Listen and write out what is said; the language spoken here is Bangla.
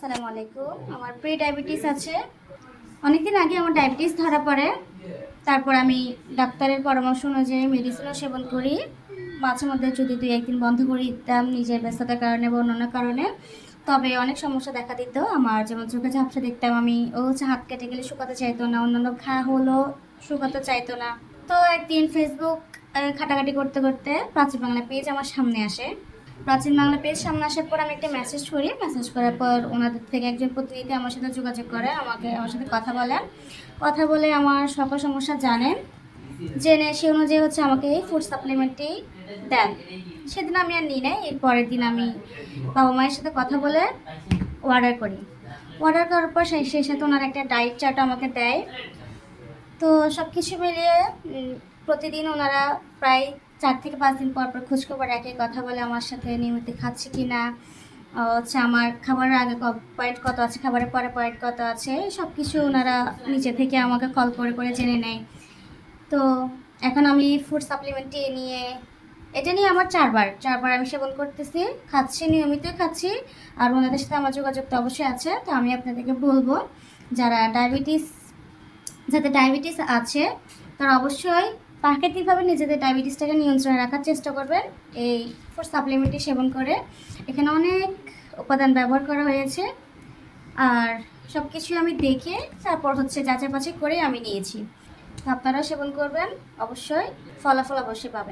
আসসালামু আলাইকুম। আমার প্রি ডায়াবেটিস আছে। অনেকদিন আগে আমার ডায়াবেটিস ধরা পড়ে। তারপর আমি ডাক্তারের পরামর্শ অনুযায়ী মেডিসিনও সেবন করি। মাঝে মধ্যে যদি 2-1 দিন বন্ধ করে দিতাম নিজের ব্যস্ততার কারণে বা অন্যান্য কারণে, তবে অনেক সমস্যা দেখা দিত আমার। যেমন চোখে ঝাপসা দেখতাম আমি, হাত কেটে গেলে শুকাতে চাইতো না, অন্যান্য ঘা হলো শুকাতে চাইতো না। তো একদিন ফেসবুক ঘাটাঘাটি করতে করতে প্রাচীন বাংলা পেজ আমার সামনে আসে। প্রাচীন বাংলা পেজ সামনে আসার পর আমি একটা মেসেজ করি। মেসেজ করার পর ওনাদের থেকে একজন প্রতিনিধি আমার সাথে যোগাযোগ করে, আমার সাথে কথা বলেন। কথা বলে আমার সকল সমস্যা জানেন, জেনে সে অনুযায়ী আমাকে এই ফুড সাপ্লিমেন্টটি দেন। সেদিন আমি আর নিই নাই। এর পরের দিন আমি বাবা মায়ের সাথে কথা বলে অর্ডার করি। অর্ডার করার পর সেই সাথে ওনার একটা ডায়েট চার্ট আমাকে দেয়। তো সব কিছু মিলিয়ে প্রতিদিন ওনারা প্রায় 4 থেকে 5 দিন পর খোঁজখবর একই কথা বলে আমার সাথে নিয়মিত খাচ্ছি কি না, আমার খাবারের আগে পয়েন্ট কত আছে, খাবারের পরে পয়েন্ট কত আছে, সব কিছু ওনারা নিচে থেকে আমাকে কল করে করে জেনে নেয়। তো এখন আমি ফুড সাপ্লিমেন্টটি এটা নিয়ে আমার চারবার আমি সেবন করতেছি, খাচ্ছি, নিয়মিতই খাচ্ছি। আর ওনাদের সাথে আমার যোগাযোগ তো অবশ্যই আছে। তো আমি আপনাদেরকে বলবো, যাদের ডায়াবেটিস আছে তারা অবশ্যই প্রাকৃতিকভাবে নিজেদের ডায়াবেটিসটাকে নিয়ন্ত্রণে রাখার চেষ্টা করবেন এই ফুড সাপ্লিমেন্টটি সেবন করে। এখানে অনেক উপাদান ব্যবহার করা হয়েছে, আর সব কিছু আমি দেখে তারপর যাচাই বাছাই করে আমি নিয়েছি। তো আপনারাও সেবন করবেন, অবশ্যই ফলাফল অবশ্যই পাবেন।